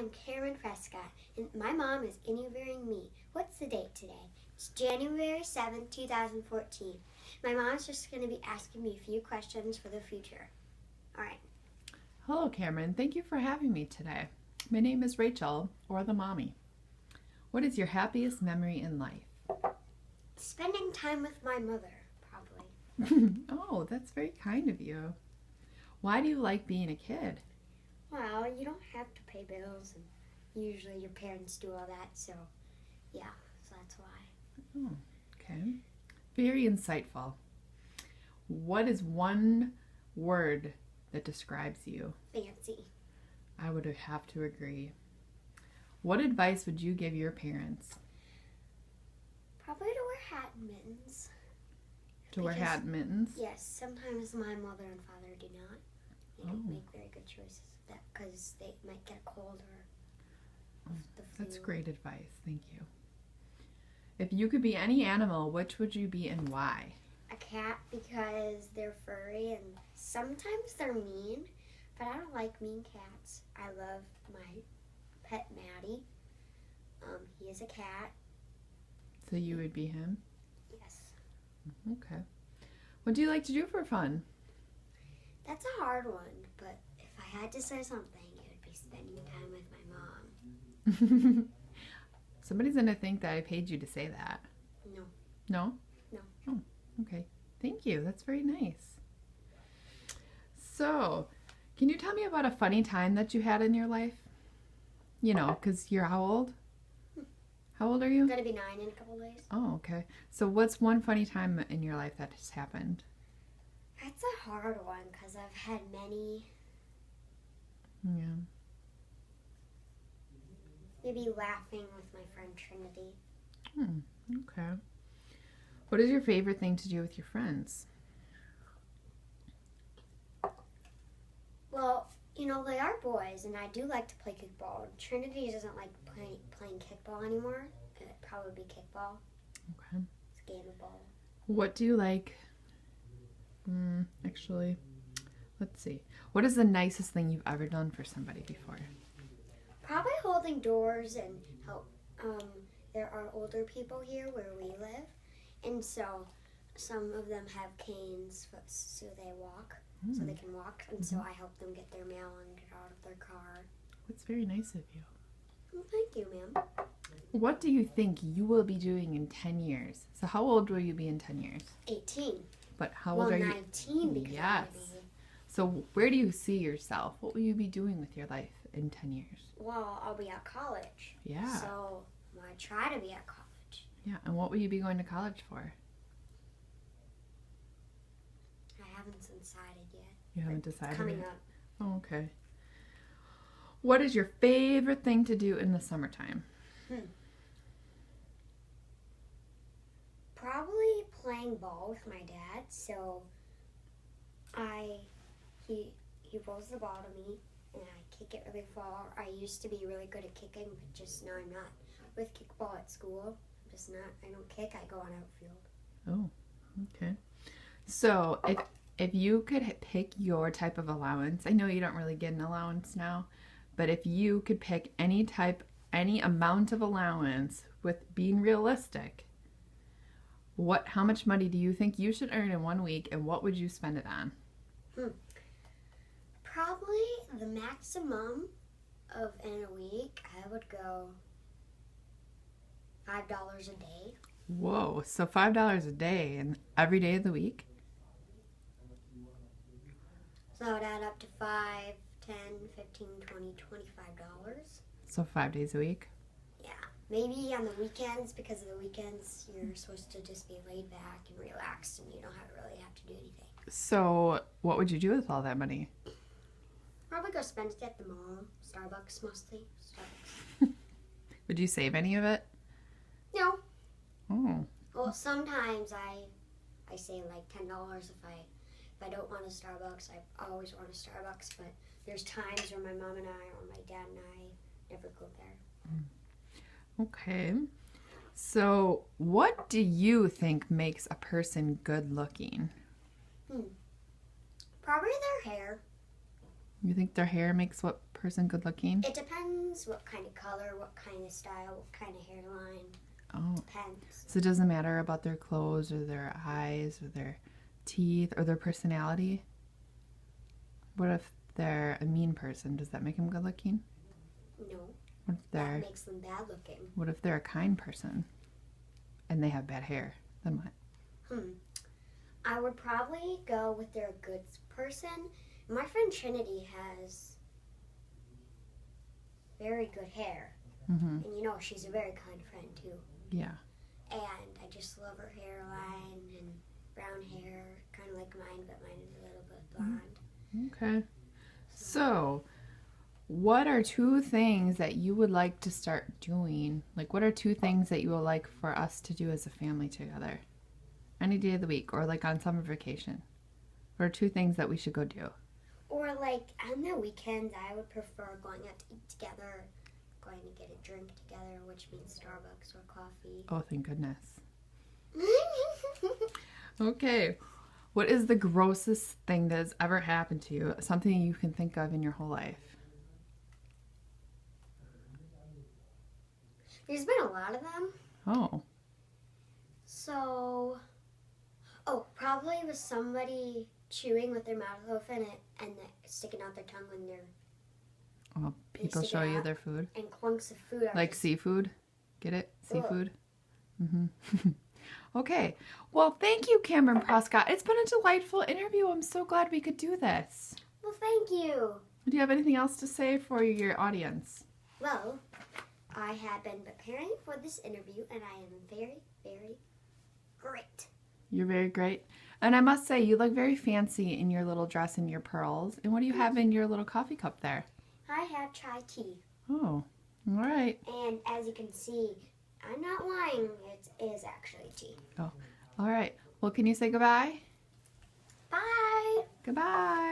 I'm Cameron Prescott, and my mom is interviewing me. What's the date today? It's January 7th, 2014. My mom's just going to be asking me a few questions for the future. All right. Hello, Cameron. Thank you for having me today. My name is Rachel, or the mommy. What is your happiest memory in life? Spending time with my mother, probably. Oh, that's very kind of you. Why do you like being a kid? Well, you don't have to pay bills, and usually your parents do all that, so yeah, so that's why. Oh, okay. Very insightful. What is one word that describes you? Fancy. I would have to agree. What advice would you give your parents? Probably to wear hat and mittens. To wear hat and mittens? Yes, sometimes my mother and father do not. They don't make very good choices of that because they might get a cold or the flu. That's great advice. Thank you. If you could be any animal, which would you be and why? A cat because they're furry and sometimes they're mean, but I don't like mean cats. I love my pet Maddie. He is a cat. So you would be him? Yes. Okay. What do you like to do for fun? That's a hard one, but if I had to say something, it would be spending time with my mom. Somebody's going to think that I paid you to say that. No. No? No. Oh, okay. Thank you. That's very nice. So, can you tell me about a funny time that you had in your life? You know, because you're how old? How old are you? I'm going to be 9 in a couple days. Oh, okay. So what's one funny time in your life that has happened? That's a hard one because I've had many. Yeah. Maybe laughing with my friend Trinity. Okay. What is your favorite thing to do with your friends? Well, you know, they are boys, and I do like to play kickball. Trinity doesn't like playing kickball anymore. It'd probably be kickball. Okay. It's a game of ball. What do you like? Actually, let's see. What is the nicest thing you've ever done for somebody before? Probably holding doors and help. There are older people here where we live, and so some of them have canes so they walk, so they can walk, and so I help them get their mail and get out of their car. That's very nice of you. Well, thank you, ma'am. What do you think you will be doing in 10 years? So how old will you be in 10 years? 18. But how old are you? 19 because Yes. So where do you see yourself? What will you be doing with your life in 10 years? Well, I'll be at college. Yeah. So I try to be at college. Yeah. And what will you be going to college for? I haven't decided yet. You haven't It's decided coming yet? up. Oh, okay. What is your favorite thing to do in the summertime? Probably playing ball with my dad. So he rolls the ball to me and I kick it really far. I used to be really good at kicking, but just now I'm not. With kickball at school, I'm just not. I don't kick. I go on outfield. Oh, okay. So if you could pick your type of allowance, I know you don't really get an allowance now, but if you could pick any amount of allowance with being realistic, how much money do you think you should earn in 1 week, and what would you spend it on? Probably the maximum in a week, I would go $5 a day. Whoa, so $5 a day and every day of the week? So that would add up to $5, $10, $15, $20, $25. So 5 days a week? Yeah, maybe on the weekends, because of the weekends you're supposed to just be laid back and relaxed and you don't really have to do anything. So what would you do with all that money? Probably go spend it at the mall. Starbucks mostly. Starbucks. Would you save any of it? No. Oh. Well, sometimes I save like $10 if I don't want a Starbucks. I always want a Starbucks, but there's times where my mom and I or my dad and I never go there. Okay. So what do you think makes a person good looking? Probably their hair. You think their hair makes what person good looking? It depends what kind of color, what kind of style, what kind of hairline. Oh. Depends. So it doesn't matter about their clothes or their eyes or their teeth or their personality? What if they're a mean person? Does that make them good looking? No. What if they're That makes them bad looking. What if they're a kind person and they have bad hair? Then what? I would probably go with they're a good person. My friend Trinity has very good hair. Mm-hmm. And you know, she's a very kind friend too. Yeah. And I just love her hairline and brown hair, kind of like mine, but mine is a little bit blonde. Okay. So, what are 2 things that you would like to start doing? Like, what are 2 things that you would like for us to do as a family together? Any day of the week or like on summer vacation? What are 2 things that we should go do? Or like on the weekends, I would prefer going out to eat together, going to get a drink together, which means Starbucks or coffee. Oh, thank goodness. Okay. What is the grossest thing that has ever happened to you? Something you can think of in your whole life? There's been a lot of them. Oh. So, probably with somebody chewing with their mouth open and sticking out their tongue when they're Oh, people stick show it you out. their food? and clunks of food. Are Like just- seafood? Get it? Ugh. Seafood? Mm-hmm. Okay. Well, thank you, Cameron Prescott. It's been a delightful interview. I'm so glad we could do this. Well, thank you. Do you have anything else to say for your audience? Well, I have been preparing for this interview, and I am very, very great. You're very great. And I must say, you look very fancy in your little dress and your pearls. And what do you have in your little coffee cup there? I have chai tea, Oh, all right. and as you can see, I'm not lying. It is actually tea. All right. Well, can you say goodbye? Bye. Goodbye.